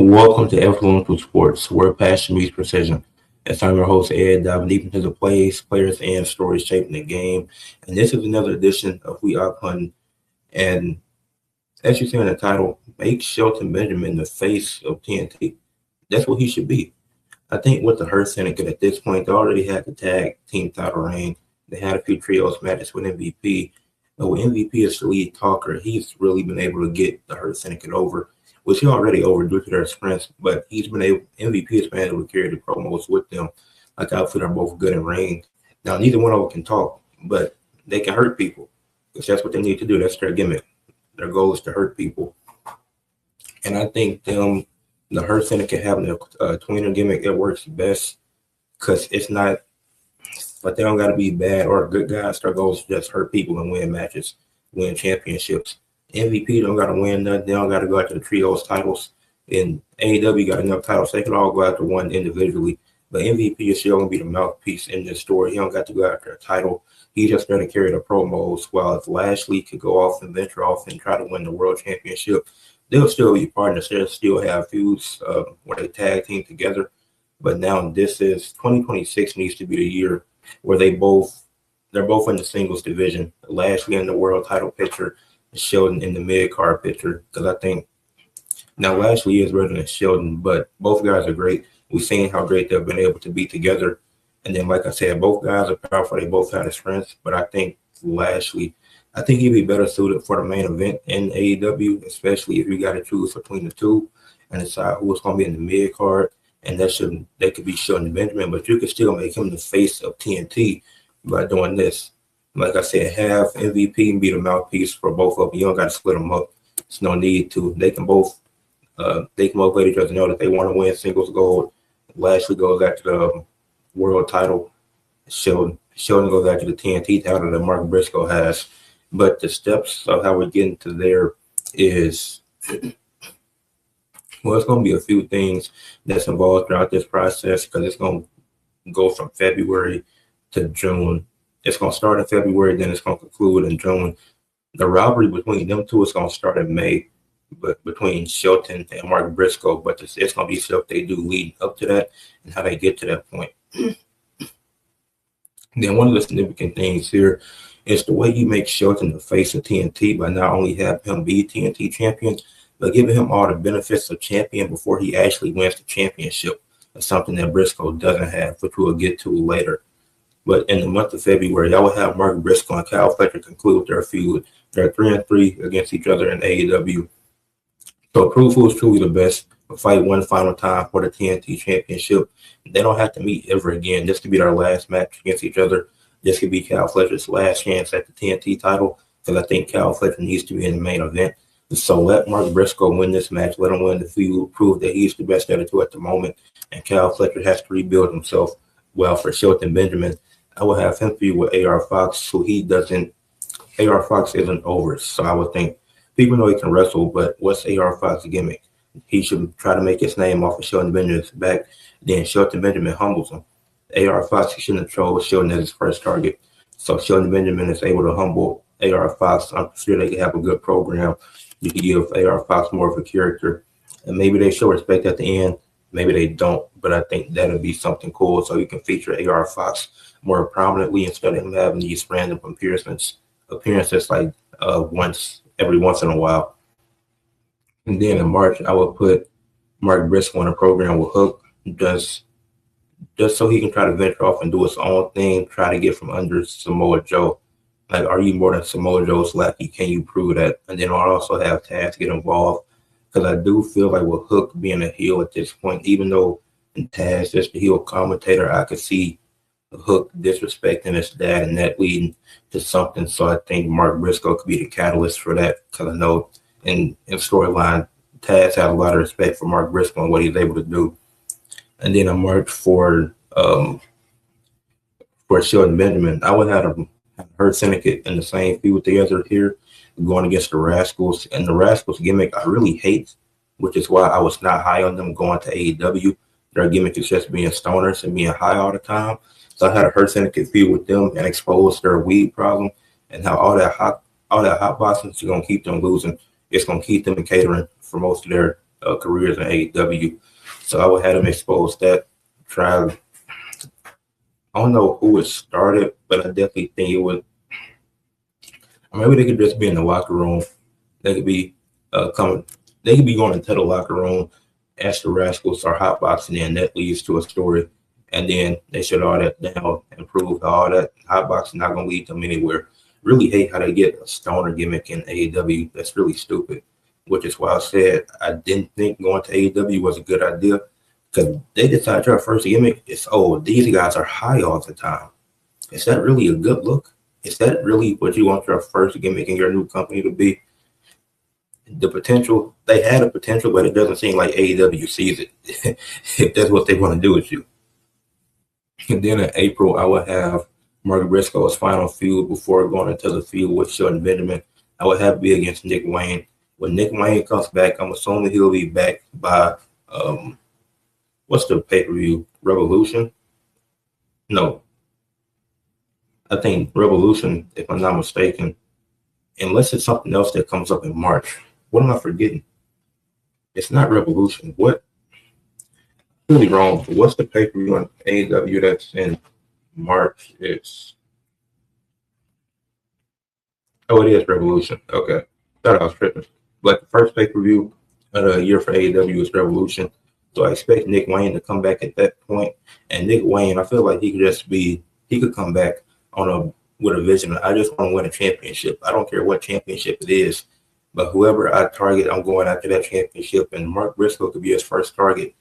Welcome to Ed Fluential Sports, where passion meets precision. As I'm your host, Ed, diving deep into the plays, players, and stories shaping the game. And this is another edition of We Are Pun. And as you see in the title, make Shelton Benjamin the face of TNT. That's what he should be. I think with the Hurt Syndicate at this point, they already had the tag team title reign. They had a few trios matches with MVP. But with MVP as the lead talker, he's really been able to get the Hurt Syndicate over, which he already over due to their strengths, but MVP has been able to carry the promos with them. Like I feel they're both good in ring. Now, neither one of them can talk, but they can hurt people because that's what they need to do. That's their gimmick. Their goal is to hurt people. And I think the Hurt Syndicate having a tweener gimmick, it works best because it's not, but they don't got to be bad or good guys. Their goal is to just hurt people and win matches, win championships. MVP don't got to win nothing. They don't got to go after the trios titles. And AEW got enough titles. They can all go after one individually. But MVP is still going to be the mouthpiece in this story. He don't got to go after a title. He's just going to carry the promos. While if Lashley could go off and venture off and try to win the world championship, they'll still be partners. They'll still have feuds where they tag team together. But now this is 2026 needs to be the year where they're both in the singles division. Lashley in the world title picture, Shelton in the mid-card picture, because I think now Lashley is better than Shelton, but both guys are great. We've seen how great they've been able to be together. And then, like I said, both guys are powerful. They both have the strengths, but I think Lashley, I think he'd be better suited for the main event in AEW, especially if you got to choose between the two and decide who's going to be in the mid-card. And they could be Shelton Benjamin, but you could still make him the face of TNT by doing this. Like I said, have MVP and be the mouthpiece for both of them. You don't got to split them up. There's no need to. They can both let each other know that they want to win singles gold. Lashley goes after the world title. Sheldon goes after the TNT title that Mark Briscoe has. But the steps of how we're getting to there is, well, it's going to be a few things that's involved throughout this process because it's going to go from February to June. It's going to start in February, then it's going to conclude in June. The rivalry between them two is going to start in May, but between Shelton and Mark Briscoe. But it's going to be stuff they do leading up to that and how they get to that point. Then one of the significant things here is the way you make Shelton the face of TNT by not only have him be TNT champion, but giving him all the benefits of champion before he actually wins the championship. That's something that Briscoe doesn't have, which we'll get to later. But in the month of February, I will have Mark Briscoe and Kyle Fletcher conclude their feud. They're 3-3 against each other in AEW. So prove who is truly the best. Fight one final time for the TNT championship. They don't have to meet ever again. This could be their last match against each other. This could be Kyle Fletcher's last chance at the TNT title because I think Kyle Fletcher needs to be in the main event. So let Mark Briscoe win this match. Let him win the feud. Prove that he's the best at it at the moment. And Kyle Fletcher has to rebuild himself. Well, for Shelton Benjamin, I will have him feud with AR Fox, who AR Fox isn't over. So I would think people know he can wrestle, but what's AR Fox's gimmick? He should try to make his name off of Shelton Benjamin's back. Then Shelton Benjamin humbles him. AR Fox shouldn't have chose Shelton as his first target. So Shelton Benjamin is able to humble AR Fox. I'm sure they can have a good program. You can give AR Fox more of a character. And maybe they show respect at the end. Maybe they don't, but I think that would be something cool. So you can feature AR Fox more prominently instead of him having these random appearances like every once in a while. And then in March, I would put Mark Briscoe in a program with Hook, just so he can try to venture off and do his own thing, try to get from under Samoa Joe. Like, are you more than Samoa Joe's lackey? Can you prove that? And then I'll also have Taz get involved because I do feel like with Hook being a heel at this point, even though Taz is the heel commentator, I could see Hook disrespecting his dad and that leading to something. So I think Mark Briscoe could be the catalyst for that because I know in storyline, Taz has a lot of respect for Mark Briscoe and what he's able to do. And then in March for Shelton Benjamin, I would have Hurt Syndicate in the same feud together here, going against the Rascals. And the Rascals gimmick I really hate, which is why I was not high on them going to AEW. Their gimmick is just being stoners and being high all the time. So I had a Hurt Syndicate feud with them and expose their weed problem and how all that hot boxing is going to keep them losing. It's going to keep them in catering for most of their careers in AEW. So I would have them expose that. Try. I don't know who it started, but I definitely think it would. Maybe they could just be in the locker room. They could be coming. They could be going into the locker room as the Rascals are hotboxing, and that leads to a story. And then they shut all that down and prove all that hotboxing not going to lead them anywhere. Really hate how they get a stoner gimmick in AEW. That's really stupid. Which is why I said I didn't think going to AEW was a good idea, because they decided their first gimmick is, oh, these guys are high all the time. Is that really a good look? Is that really what you want your first gimmick in your new company to be? The potential, they had a potential, but it doesn't seem like AEW sees it. If that's what they want to do with you. And then in April, I would have Mark Briscoe's final feud before going into the feud with Shelton Benjamin. I would have to be against Nick Wayne. When Nick Wayne comes back, I'm assuming he'll be back by what's the pay-per-view? Revolution? No, I think Revolution, if I'm not mistaken, unless it's something else that comes up in March. What am I forgetting? It's not Revolution. What? Really wrong. What's the pay-per-view on AEW that's in March? It is Revolution. Okay. Thought I was tripping. But the first pay-per-view of the year for AEW is Revolution. So I expect Nick Wayne to come back at that point. And Nick Wayne, I feel like he could come back with a vision. I just want to win a championship. I don't care what championship it is. But whoever I target, I'm going after that championship. And Mark Briscoe could be his first target.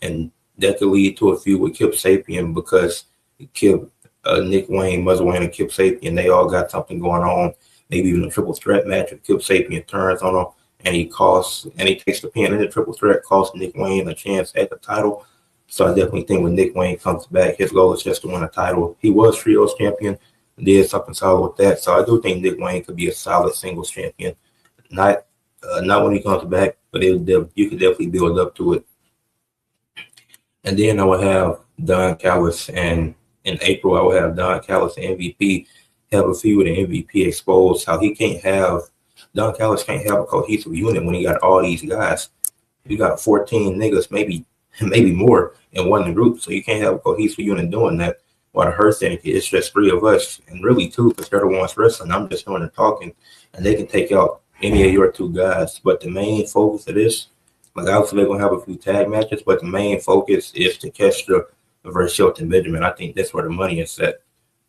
And that could lead to a feud with Kip Sapien, because Nick Wayne, Muzzle Wayne, and Kip Sapien, they all got something going on. Maybe even a triple threat match if Kip Sapien turns on him and he takes the pin in the triple threat, costs Nick Wayne a chance at the title. So I definitely think when Nick Wayne comes back, his goal is just to win a title. He was trios champion, did something solid with that. So I do think Nick Wayne could be a solid singles champion. Not when he comes back, but you could definitely build up to it. And then I would have Don Callis, and in April I would have Don Callis and MVP have a feud with an MVP exposed how Don Callis can't have a cohesive unit when he got all these guys. You got 14 niggas, maybe more in one group, so you can't have a cohesive unit doing that. While the Hurt Syndicate, it's just 3 of us, and really 2, because they're the ones wrestling. I'm just doing the talking, and they can take out any of your 2 guys. But the main focus of this, like obviously they're gonna have a few tag matches, but the main focus is to catch the versus Shelton Benjamin. I think that's where the money is set.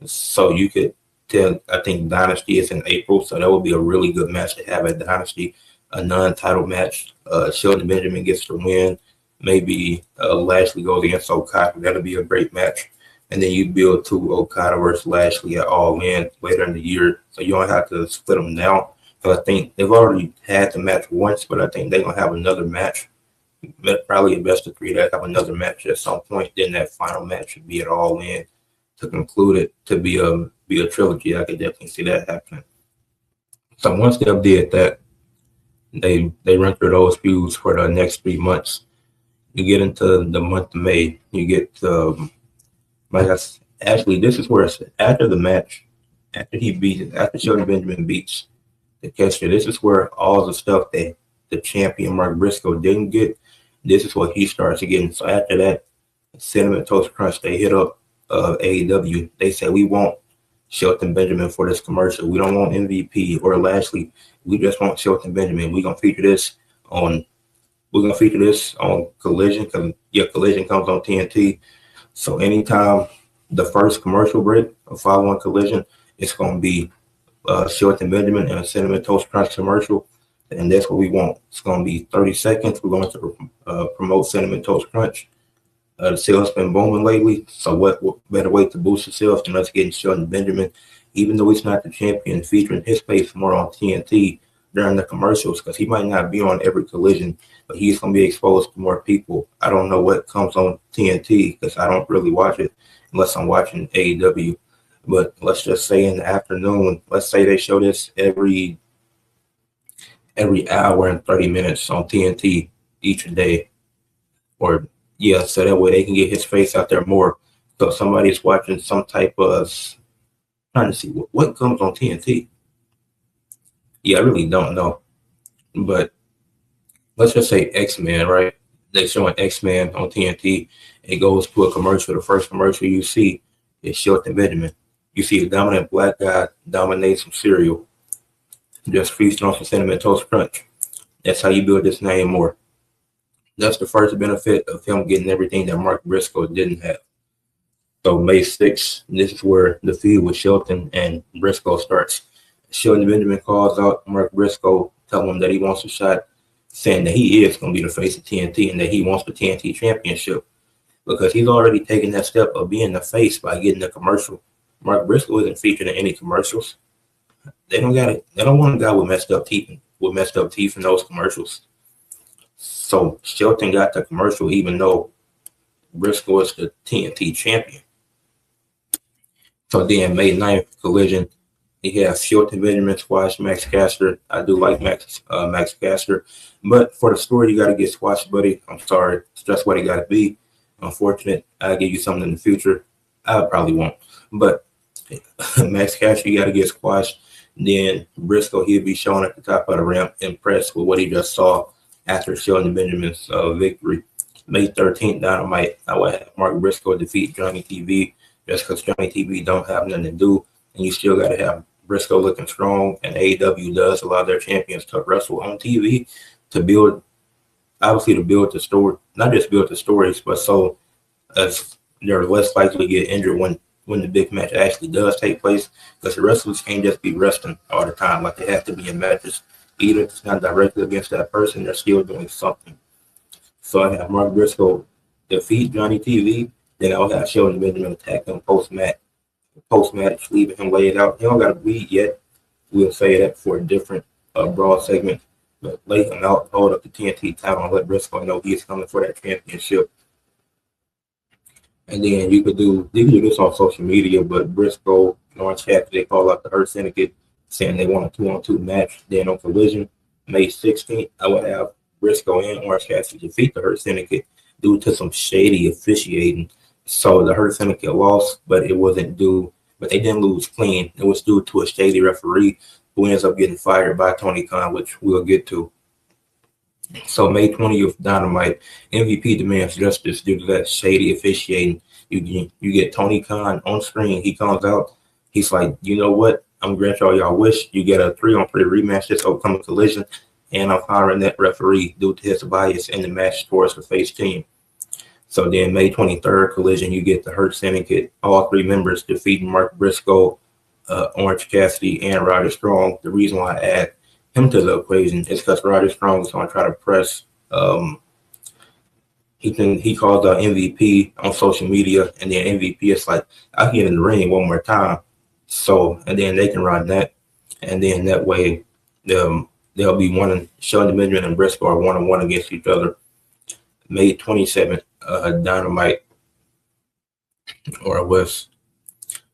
So you could tell, I think Dynasty is in April, so that would be a really good match to have at Dynasty, a non-title match. Shelton Benjamin gets the win. Maybe Lashley goes against Okada. That'll be a great match. And then you build to Okada versus Lashley at All In later in the year, so you don't have to split them now. So I think they've already had the match once, but I think they're gonna have another match. Probably a best of 3 that have another match at some point. Then that final match should be at All In to conclude it to be a trilogy. I could definitely see that happening. So once they did that, they run through those feuds for the next 3 months. You get into the month of May. You get actually this is where it's after the match, after Shelton Benjamin beats the catcher. This is where all the stuff that the champion Mark Briscoe didn't get, this is what he starts getting. So after that, Cinnamon Toast Crunch, they hit up AEW. They say, we want Shelton Benjamin for this commercial. We don't want MVP or Lashley. We just want Shelton Benjamin. We're gonna feature this on Collision, because Collision comes on TNT. So anytime the first commercial break of following Collision, it's gonna be Shelton Benjamin and a Cinnamon Toast Crunch commercial, and that's what we want. It's gonna be 30 seconds. We're going to promote Cinnamon Toast Crunch. The sales been booming lately, so what better way to boost the sales than us getting Shelton Benjamin, even though he's not the champion, featuring his face more on TNT during the commercials, because he might not be on every Collision, but he's going to be exposed to more people. I don't know what comes on TNT, because I don't really watch it unless I'm watching AEW, but let's just say in the afternoon, let's say they show this every hour and 30 minutes on TNT each day, or so that way they can get his face out there more. So somebody's watching some type of, trying to see what comes on TNT. I really don't know. But let's just say X-Men, right? They're showing X-Men on TNT. It goes to a commercial. The first commercial you see is Shelton Benjamin. You see a dominant black guy dominate some cereal, just feasting on some Cinnamon Toast Crunch. That's how you build this name more. That's the first benefit of him getting everything that Mark Briscoe didn't have. So May 6th, this is where the feud with Shelton and Briscoe starts. Shelton Benjamin calls out Mark Briscoe, telling him that he wants a shot, saying that he is going to be the face of TNT and that he wants the TNT championship because he's already taken that step of being the face by getting the commercial. Mark Briscoe isn't featured in any commercials. They don't got it. They don't want a guy with messed up teeth in those commercials. So Shelton got the commercial even though Briscoe is the TNT champion. So then May 9th, Collision, he has Shelton Benjamin squash Max Caster. I do like Max Caster. But for the story, you got to get squashed, buddy. I'm sorry. It's just what it got to be. Unfortunate. I'll give you something in the future. I probably won't. But Max Caster, you got to get squashed. Then Briscoe, he'll be showing at the top of the ramp, impressed with what he just saw after Shelton Benjamin's victory. May 13th, Dynamite, I will have Mark Briscoe defeat Johnny TV just because Johnny TV don't have nothing to do. And you still got to have Briscoe looking strong. And AEW does allow their champions to wrestle on TV to build, obviously to build the story, not just build the stories, but so as they're less likely to get injured when the big match actually does take place, because the wrestlers can't just be wrestling all the time. Like they have to be in matches. Even if it's not directly against that person, they're still doing something. So I have Mark Briscoe defeat Johnny TV. Then I'll have Shelton Benjamin attack him post-match, leaving him laid out. He don't got to bleed yet. We'll say that for a different broad segment. But lay him out, hold up the TNT title, and let Briscoe know he's coming for that championship. And then you could do this on social media, but Briscoe and Orange Cassidy, they call out the Hurt Syndicate, saying they want a 2-on-2 match. Then on Collision, May 16th, I will have Briscoe and Orange Cassidy defeat the Hurt Syndicate due to some shady officiating. So the Hurt Syndicate lost, but they didn't lose clean. It was due to a shady referee who ends up getting fired by Tony Khan, which we'll get to. So May 20th, Dynamite, MVP demands justice due to that shady officiating. You get Tony Khan on screen. He comes out. He's like, you know what? I'm going to grant y'all wish. You get a 3-on-3 rematch this upcoming Collision, and I'm firing that referee due to his bias in the match towards the face team. So then May 23rd, Collision, you get the Hurt Syndicate, all 3 members defeating Mark Briscoe, Orange Cassidy, and Roderick Strong. The reason why I add him to the equation is because Roderick Strong is going to try to press. He calls out MVP on social media, and then MVP is like, I'll get in the ring one more time. So, and then they can run that, and then that way they'll be Shelton Benjamin and Briscoe are 1-on-1 against each other. May 27th, Dynamite, or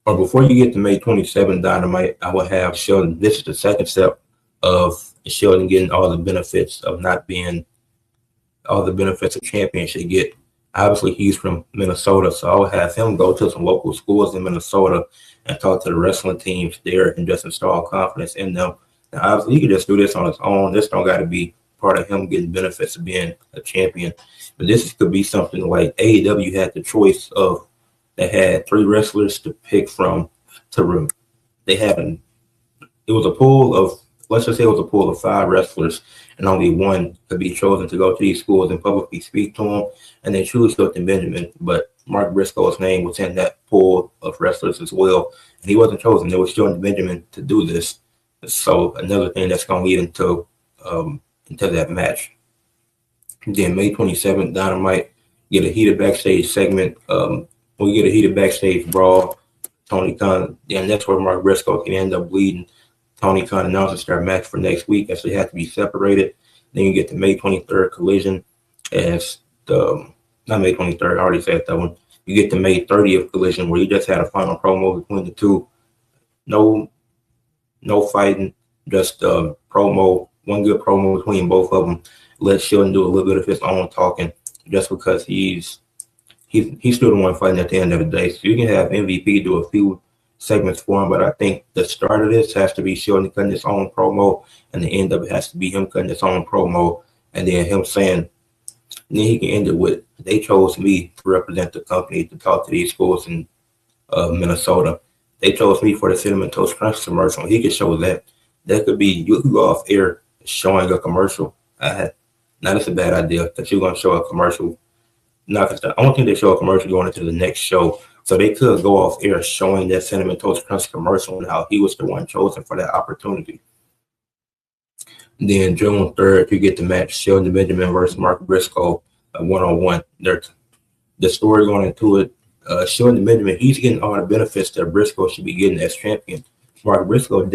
before you get to May 27th, Dynamite, I will have Shelton. This is the second step of Shelton getting all the benefits of championship get. Obviously, he's from Minnesota, so I will have him go to some local schools in Minnesota and talk to the wrestling teams there and just install confidence in them. Now, obviously, he could just do this on his own. This don't got to be part of him getting benefits of being a champion. But this could be something like AEW had the choice of, they had 3 wrestlers to pick from to room. It was a pool of, let's just say it was a pool of 5 wrestlers, and only one could be chosen to go to these schools and publicly speak to them. And they choose Shelton Benjamin, but Mark Briscoe's name was in that pool of wrestlers as well. And he wasn't chosen. It was Shelton Benjamin to do this. So another thing that's going to lead into that match. Then May 27th, Dynamite, get a heated backstage segment. We get a heated backstage brawl. Tony Khan, then that's where Mark Briscoe can end up bleeding. Tony Khan announces their match for next week, as they have to be separated. Then you get the May 23rd Collision as not May 23rd, I already said that one. You get the May 30th Collision where you just had a final promo between the two. No fighting, just promo, one good promo between both of them. Let Shelton do a little bit of his own talking, just because he's still the one fighting at the end of the day. So you can have MVP do a few segments for him, but I think the start of this has to be Shelton cutting his own promo, and the end of it has to be him cutting his own promo And then him saying, and then he can end it with, they chose me to represent the company to talk to these schools in Minnesota. They chose me for the Cinnamon Toast Crunch commercial. He could show that. That could be, you could go off air showing a commercial. Now that's a bad idea because you're going to show a commercial. Not because I don't think they show a commercial going into the next show. So they could go off air showing that Cinnamon Toast Crunch commercial and how he was the one chosen for that opportunity. Then June 3rd, you get the match Shelton Benjamin versus Mark Briscoe, one-on-one. The story going into it, Shelton Benjamin, he's getting all the benefits that Briscoe should be getting as champion. Mark Briscoe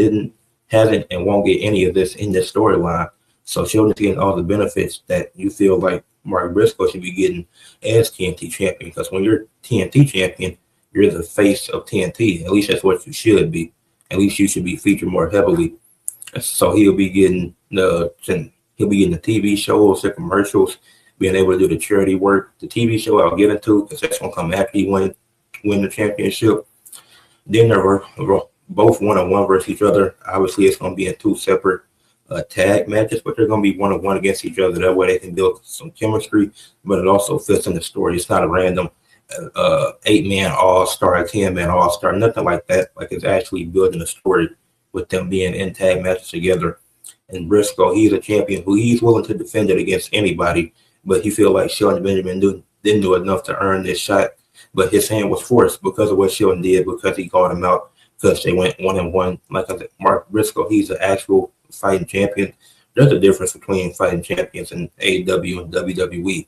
hasn't, and won't get any of this in this storyline. So Shelton's getting all the benefits that you feel like Mark Briscoe should be getting as TNT champion. Because when you're TNT champion, you're the face of TNT. At least that's what you should be. At least you should be featured more heavily. So he'll be getting the TV shows, the commercials, being able to do the charity work. The TV show I'll get into because that's gonna come after he win the championship. Then they're both one-on-one versus each other. Obviously, it's gonna be in two separate tag matches, but they're gonna be one-on-one against each other. That way they can build some chemistry, but it also fits in the story. It's not a random 8-man all-star, 10-man all-star, nothing like that. Like it's actually building a story with them being in tag matches together. And Briscoe, he's a champion who he's willing to defend it against anybody, but he feel like Shelton Benjamin didn't do enough to earn this shot. But his hand was forced because of what Shelton did, because he called him out, because they went 1-on-1. Like I said, Mark Briscoe, he's an actual fighting champion. There's a difference between fighting champions in AEW and WWE.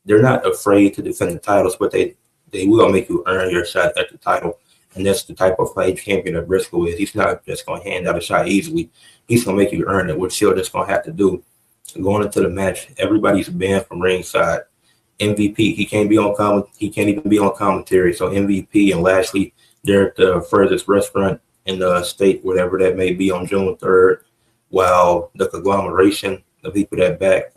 They're not afraid to defend the titles, but they will make you earn your shot at the title. And that's the type of fight champion that Briscoe is. He's not just going to hand out a shot easily. He's going to make you earn it, which Shelton's going to have to do. Going into the match, everybody's banned from ringside. MVP, he can't even be on commentary. So MVP and Lashley, they're at the furthest restaurant in the state, whatever that may be, on June 3rd, while the conglomeration, the people that back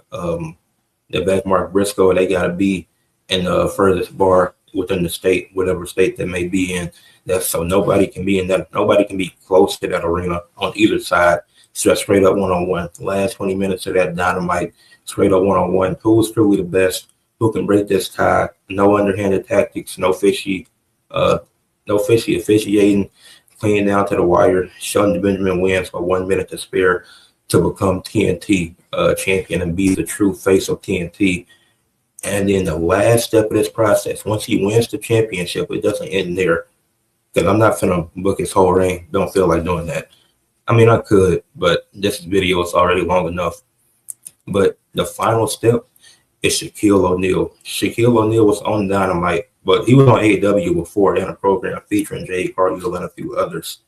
Mark Briscoe, they got to be in the furthest bar within the state, whatever state they may be in. That's so nobody can be in that. Nobody can be close to that arena on either side. So straight up one-on-one. Last 20 minutes of that Dynamite, straight up one-on-one. Who's truly the best? Who can break this tie? No underhanded tactics. No fishy officiating. Clean down to the wire. Shelton Benjamin wins with 1 minute to spare to become TNT champion and be the true face of TNT. And then the last step of this process, once he wins the championship, it doesn't end there. Because I'm not finna book his whole reign. Don't feel like doing that. I mean, I could, but this video is already long enough. But the final step is Shaquille O'Neal. Shaquille O'Neal was on Dynamite, but he was on AEW before in a program featuring Jay Cargill and a few others.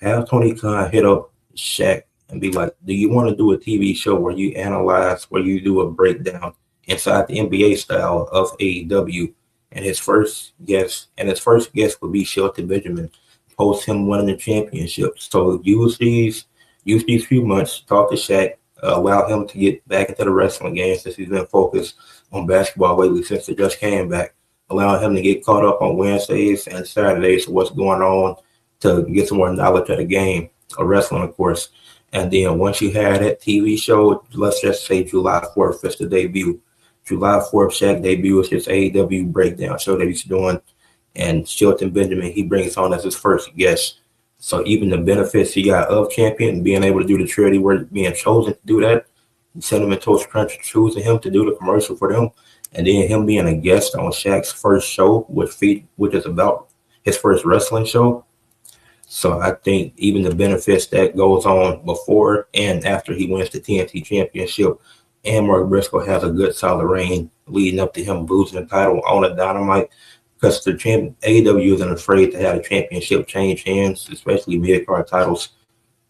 Have Tony Khan hit up Shaq and be like, do you want to do a TV show where you analyze, where you do a breakdown inside the NBA style of AEW? And his first guest would be Shelton Benjamin, post him winning the championship. So use these few months, talk to Shaq, allow him to get back into the wrestling game since he's been focused on basketball lately since it just came back. Allow him to get caught up on Wednesdays and Saturdays of what's going on to get some more knowledge of the game, of wrestling, of course. And then once you have that TV show, let's just say July 4th is the debut. July 4th, Shaq debuts his AEW breakdown show that he's doing. And Shelton Benjamin, he brings on as his first guest. So even the benefits he got of champion, being able to do the charity work, being chosen to do that, Cinnamon Toast Crunch choosing him to do the commercial for them, and then him being a guest on Shaq's first show, which is about his first wrestling show. So I think even the benefits that goes on before and after he wins the TNT championship, and Mark Briscoe has a good solid reign leading up to him losing the title on a Dynamite, because the AEW isn't afraid to have the championship change hands, especially mid-card titles,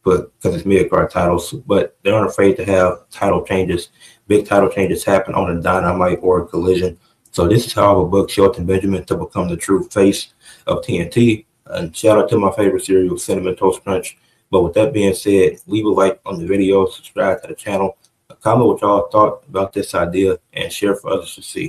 but because it's mid-card titles, but they aren't afraid to have title changes, big title changes happen on a Dynamite or a Collision. So this is how I would book Shelton Benjamin to become the true face of TNT. And shout out to my favorite cereal, Cinnamon Toast Crunch. But with that being said, leave a like on the video, subscribe to the channel, comment what y'all thought about this idea, and share for others to see.